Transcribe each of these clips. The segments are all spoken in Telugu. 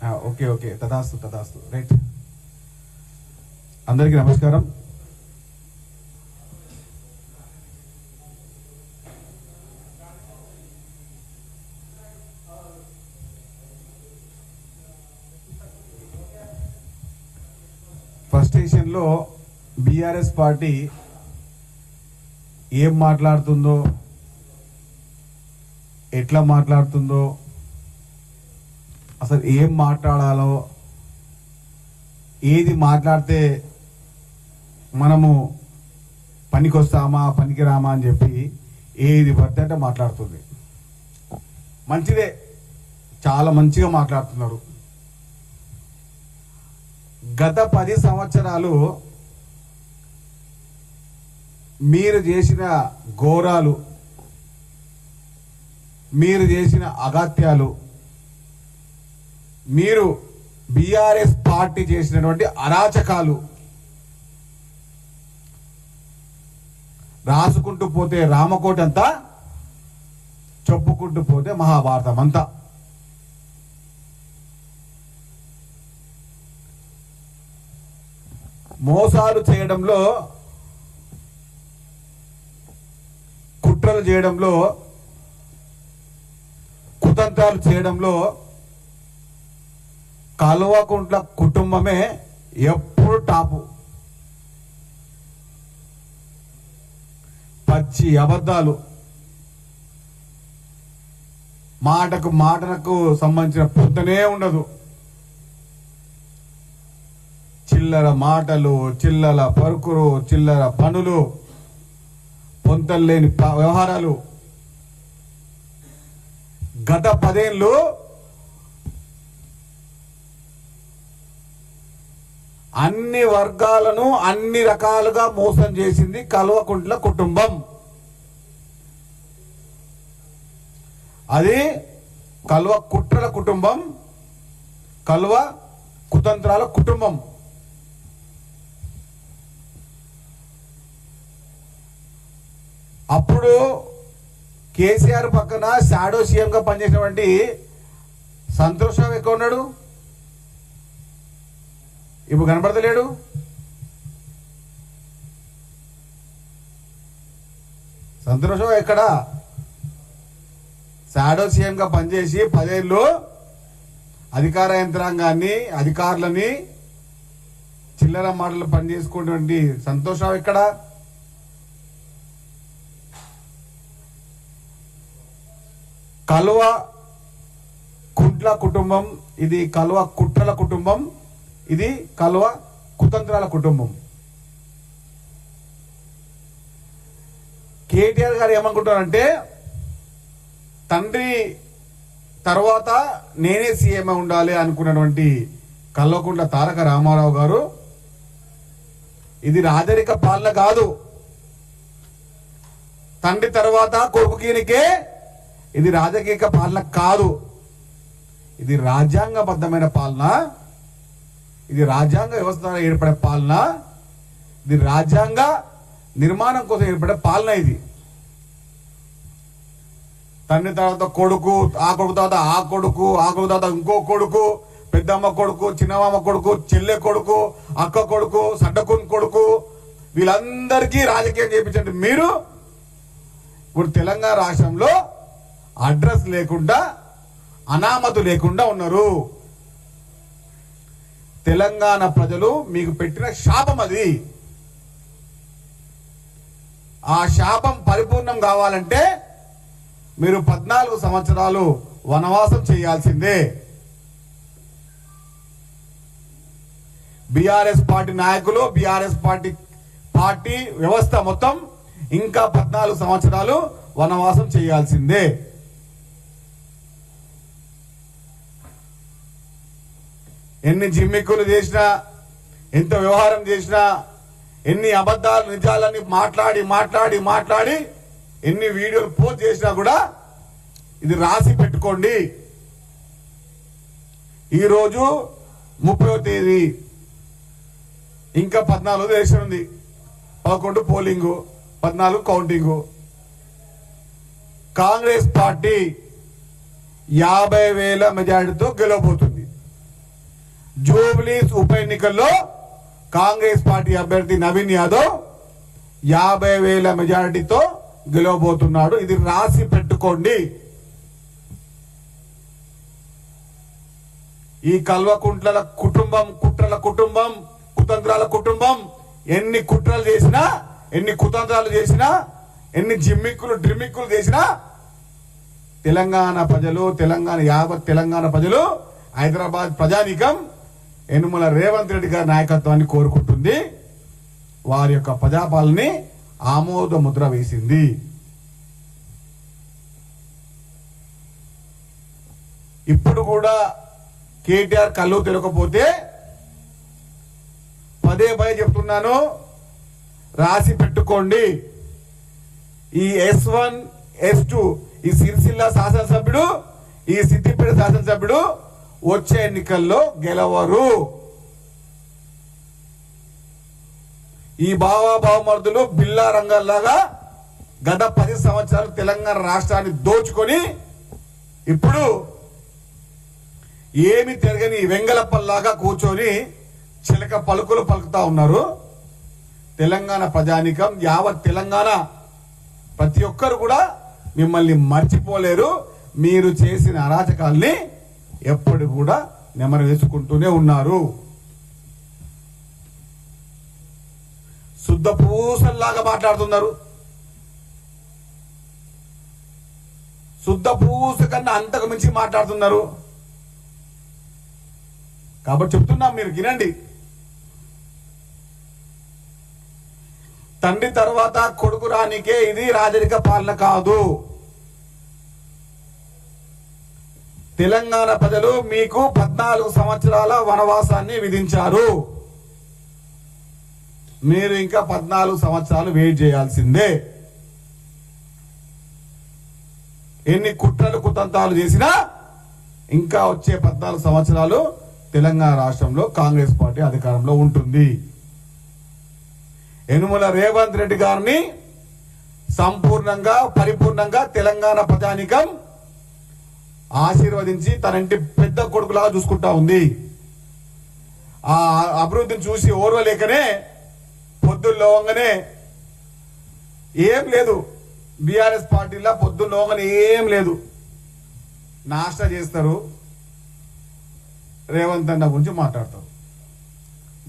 ఓకే ఓకే, తదాస్తు తదాస్తు. రైట్, అందరికీ నమస్కారం. ఫ్రస్ట్రేషన్లో బీఆర్ఎస్ పార్టీ ఏం మాట్లాడుతుందో, ఎట్లా మాట్లాడుతుందో, అసలు ఏం మాట్లాడాలో, ఏది మాట్లాడితే మనము పనికొస్తామా పనికిరామా అని చెప్పి ఏది పడితే అంటే మాట్లాడుతుంది. మంచిదే, చాలా మంచిగా మాట్లాడుతున్నారు. గత 10 సంవత్సరాలు మీరు చేసిన ఘోరాలు, మీరు చేసిన అగత్యాలు, మీరు బీఆర్ఎస్ పార్టీ చేసినటువంటి అరాచకాలు రాసుకుంటూ పోతే రామకోట అంతా, చెప్పుకుంటూ పోతే మహాభారతం అంతా. మోసాలు చేయడంలో, కుట్రలు చేయడంలో, కుతంత్రాలు చేయడంలో కల్వకుంట్ల కుటుంబమే ఎప్పుడు టాపు. పచ్చి అబద్ధాలు, మాటకు సంబంధించిన పొంతనే ఉండదు. చిల్లర మాటలు, చిల్లర పరుకులు, చిల్లర పనులు, పొంతలు లేని వ్యవహారాలు. గత 10 ఏళ్ళు అన్ని వర్గాలను అన్ని రకాలుగా మోసం చేసింది కల్వకుంట్ల కుటుంబం. అది కల్వ కుట్రల కుటుంబం, కల్వ కుతంత్రాల కుటుంబం. అప్పుడు కేసీఆర్ పక్కన షాడో సీఎంగా పనిచేసినటువంటి సంతోష్ రావు ఎక్కడ ఉన్నాడు? ఇప్పుడు కనబడతలేడు. సంతోష్ రావు ఎక్కడ? షాడో సీఎంగా పనిచేసి 10 ఏళ్ళు అధికార యంత్రాంగాన్ని, అధికారులని చిల్లర మాటలు పనిచేసుకున్నటువంటి సంతోష్ రావు ఎక్కడ? కల్వ కుంట్ల కుటుంబం, ఇది కల్వ కుట్రల కుటుంబం, ఇది కల్వ కుతంత్రాల కుటుంబం. కేటీఆర్ గారు ఏమనుకుంటారంటే, తండ్రి తర్వాత నేనే సీఎం ఉండాలి అనుకున్నటువంటి కల్వకుంట్ల తారక రామారావు గారు, ఇది రాజరిక పాలన కాదు, తండ్రి తర్వాత కొడుకునికే, ఇది రాజకీయ పాలన కాదు, ఇది రాజ్యాంగబద్ధమైన పాలన, ఇది రాజ్యాంగ వ్యవస్థ ఏర్పడే పాలన, ఇది రాజ్యాంగ నిర్మాణం కోసం ఏర్పడే పాలన. ఇది తండ్రి తర్వాత కొడుకు, ఆ కొడుకు తర్వాత ఆ కొడుకు, ఆ కొడుకు తర్వాత ఇంకో కొడుకు, పెద్దమ్మ కొడుకు, చిన్నమ్మ కొడుకు, చెల్లె కొడుకు, అక్క కొడుకు, సడ్డకున్ కొడుకు, వీళ్ళందరికీ రాజకీయం చేయించండి. మీరు ఇప్పుడు తెలంగాణ రాష్ట్రంలో అడ్రస్ లేకుండా, అనామతు లేకుండా ఉన్నారు. తెలంగాణ ప్రజలు మీకు పెట్టిన శాపం అది. ఆ శాపం పరిపూర్ణం కావాలంటే మీరు 14 సంవత్సరాలు వనవాసం చేయాల్సిందే. బీఆర్ఎస్ పార్టీ నాయకులు, బీఆర్ఎస్ పార్టీ వ్యవస్థ మొత్తం ఇంకా 14 సంవత్సరాలు వనవాసం చేయాల్సిందే. ఎన్ని జిమ్మిక్కులు చేసినా, ఎంత వ్యవహారం చేసినా, ఎన్ని అబద్ధాలు నిజాలని మాట్లాడి ఎన్ని వీడియోలు పోస్ట్ చేసినా కూడా ఇది రాసి పెట్టుకోండి. ఈరోజు 30వ తేదీ, ఇంకా 14 ఎలక్షన్ ఉంది, 11 పోలింగు, 14 కౌంటింగు. కాంగ్రెస్ పార్టీ 50,000 మెజారిటీతో గెలవబోతుంది. జూబ్లీస్ ఉప ఎన్నికల్లో కాంగ్రెస్ పార్టీ అభ్యర్థి నవీన్ యాదవ్ 50,000 మెజారిటీతో గెలవబోతున్నాడు. ఇది రాసి పెట్టుకోండి. ఈ కల్వకుంట్ల కుటుంబం, కుట్రల కుటుంబం, కుతంత్రాల కుటుంబం ఎన్ని కుట్రలు చేసినా, ఎన్ని కుతంత్రాలు చేసినా, ఎన్ని డ్రిమ్మిక్కులు చేసినా తెలంగాణ ప్రజలు, యావత్ తెలంగాణ ప్రజలు, హైదరాబాద్ ప్రజానీకం యనుమల రేవంత్ రెడ్డి గారి నాయకత్వాన్ని కోరుకుంటుంది. వారి యొక్క ప్రజాపాలనని ఆమోద ముద్ర వేసింది. ఇప్పుడు కూడా కేటీఆర్ కళ్ళు తెలకపోతే పదే చెప్తున్నాను, రాసి పెట్టుకోండి. ఈ S1 S2 ఈ సిరిసిల్ల శాసనసభ్యుడు, ఈ సిద్దిపేట శాసనసభ్యుడు వచ్చే ఎన్నికల్లో గెలవరు. ఈ బావమరుదులు బిల్లా రంగంలాగా గత 10 సంవత్సరాలు తెలంగాణ రాష్ట్రాన్ని దోచుకొని ఇప్పుడు ఏమి తిరగని వెంగళప్పల్లాగా కూర్చొని చిలక పలుకులు పలుకుతా ఉన్నారు. తెలంగాణ ప్రజానికం, యావత్ తెలంగాణ ప్రతి ఒక్కరు కూడా మిమ్మల్ని మర్చిపోలేరు. మీరు చేసిన అరాచకాల్ని ఎప్పుడు కూడా నెమరు వేసుకుంటూనే ఉన్నారు. శుద్ధ పూసల్లాగా మాట్లాడుతున్నారు. శుద్ధ పూస కన్నా అంతకు మించి మాట్లాడుతున్నారు. కాబట్టి చెప్తున్నాం, మీరు వినండి. తండ్రి తర్వాత కొడుకు రానికే ఇది రాజరిక పాలన కాదు. తెలంగాణ ప్రజలు మీకు 14 సంవత్సరాల వనవాసాన్ని విధించారు. మీరు ఇంకా 14 సంవత్సరాలు వెయిట్ చేయాల్సిందే. ఎన్ని కుట్రలు కుతంత్రాలు చేసినా ఇంకా వచ్చే 14 సంవత్సరాలు తెలంగాణ రాష్ట్రంలో కాంగ్రెస్ పార్టీ అధికారంలో ఉంటుంది. యనుమల రేవంత్ రెడ్డి గారిని సంపూర్ణంగా, పరిపూర్ణంగా తెలంగాణ ప్రజానికం ఆశీర్వదించి తన ఇంటి పెద్ద కొడుకులాగా చూసుకుంటా ఉంది. ఆ అభివృద్ధిని చూసి ఓర్వలేకనే పొద్దుల్లోగానే ఏం లేదు, బీఆర్ఎస్ పార్టీలో పొద్దుల్లోగానే ఏం లేదు, నాష్టా చేస్తారు, రేవంత్ అన్న గురించి మాట్లాడతారు,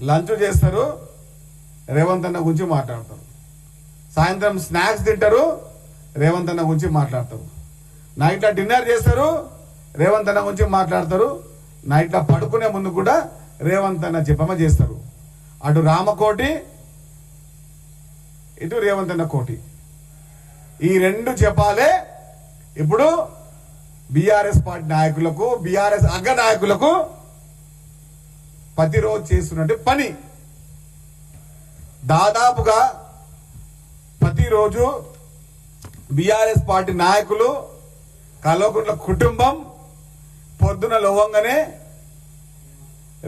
లంచ్ చేస్తారు, రేవంత్ అన్న గురించి మాట్లాడతారు, సాయంత్రం స్నాక్స్ తింటారు, రేవంత్ అన్న గురించి మాట్లాడతారు, నైట్లో డిన్నర్ చేస్తారు, రేవంత్ అన్న గురించి మాట్లాడతారు, నైట్లో పడుకునే ముందు కూడా రేవంత్ అన్న జపమ చేస్తారు. అటు రామకోటి, ఇటు రేవంత్ అన్న కోటి, ఈ 2 జపాలే ఇప్పుడు బీఆర్ఎస్ పార్టీ నాయకులకు, బీఆర్ఎస్ అగ్ర నాయకులకు ప్రతిరోజు చేస్తున్నట్టు పని. దాదాపుగా ప్రతిరోజు బీఆర్ఎస్ పార్టీ నాయకులు, కల్వకుంట్ల కుటుంబం పొద్దున లోవంగానే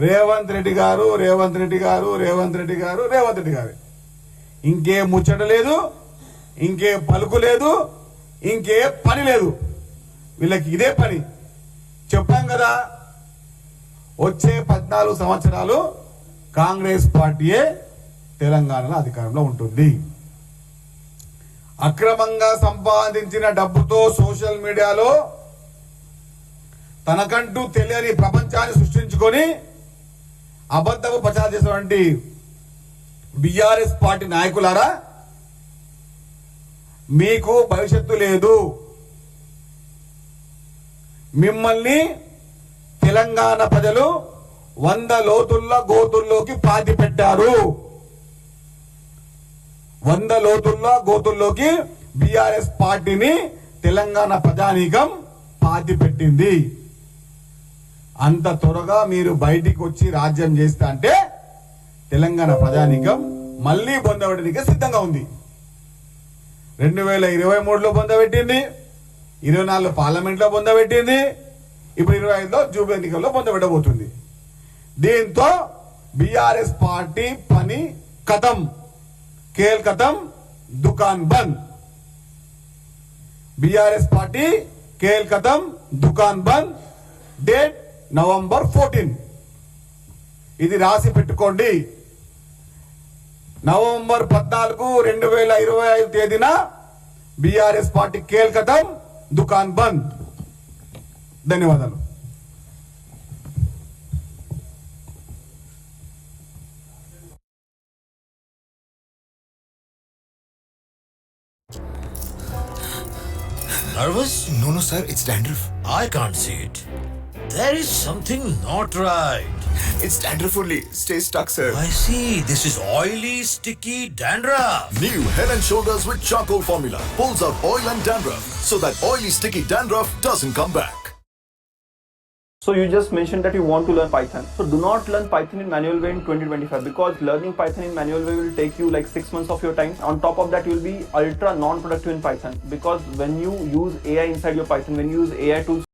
రేవంత్ రెడ్డి గారు, రేవంత్ రెడ్డి గారు, రేవంత్ రెడ్డి గారు, రేవంత్ రెడ్డి గారు. ఇంకే ముచ్చట లేదు, ఇంకే పలుకు లేదు, ఇంకే పని లేదు. వీళ్ళకి ఇదే పని. చెప్పాం కదా, వచ్చే 14 సంవత్సరాలు కాంగ్రెస్ పార్టీయే తెలంగాణలో అధికారంలో ఉంటుంది. అక్రమంగా సంపాదించిన డబ్బుతో సోషల్ మీడియాలో తనకంటూ తెలియని ప్రపంచాన్ని సృష్టించుకొని అబద్ధపు ప్రచారం చేసినటువంటి బీఆర్ఎస్ పార్టీ నాయకులారా, మీకు భవిష్యత్తు లేదు. మిమ్మల్ని తెలంగాణ ప్రజలు 100 లోతుల్లో గోతుల్లోకి పాతి పెట్టారు. 100 లోతుల్లో గోతుల్లోకి బీఆర్ఎస్ పార్టీని తెలంగాణ ప్రజానీకం పాతి పెట్టింది. అంత త్వరగా మీరు బయటికి వచ్చి రాజ్యం చేస్తా అంటే తెలంగాణ ప్రజానీకం మళ్ళీ పొందబడడానికి సిద్ధంగా ఉంది. 2023లో పొందబెట్టింది, 24లో పార్లమెంట్లో పొందబెట్టింది, ఇప్పుడు 25లో జూబ్లీ ఎన్నికల్లో పొందబెట్టబోతుంది. దీంతో బీఆర్ఎస్ పార్టీ పని ఖతం, కేల్ ఖతం, దుకాన్ బంద్. బీఆర్ఎస్ పార్టీ కేల్ ఖతం, దుకాన్ బంద్. Date November 14. ఇది రాసి పెట్టుకోండి. నవంబర్ 14, 2025 తేదీన బీఆర్ఎస్ పార్టీ కేల్కతం, దుకాన్ బంద్. ధన్యవాదాలు. Nervous? No, sir, it's dandruff. I can't see it. There is something not right. It's dandruff only. Stay stuck, sir. I see. This is oily, sticky dandruff. New Head and Shoulders with charcoal formula pulls out oil and dandruff so that oily, sticky dandruff doesn't come back. So you just mentioned that you want to learn Python. So do not learn Python in manual way in 2025 because learning Python in manual way will take you like 6 months of your time. On top of that, you will be ultra non-productive in Python because when you use AI inside your Python, when you use AI tools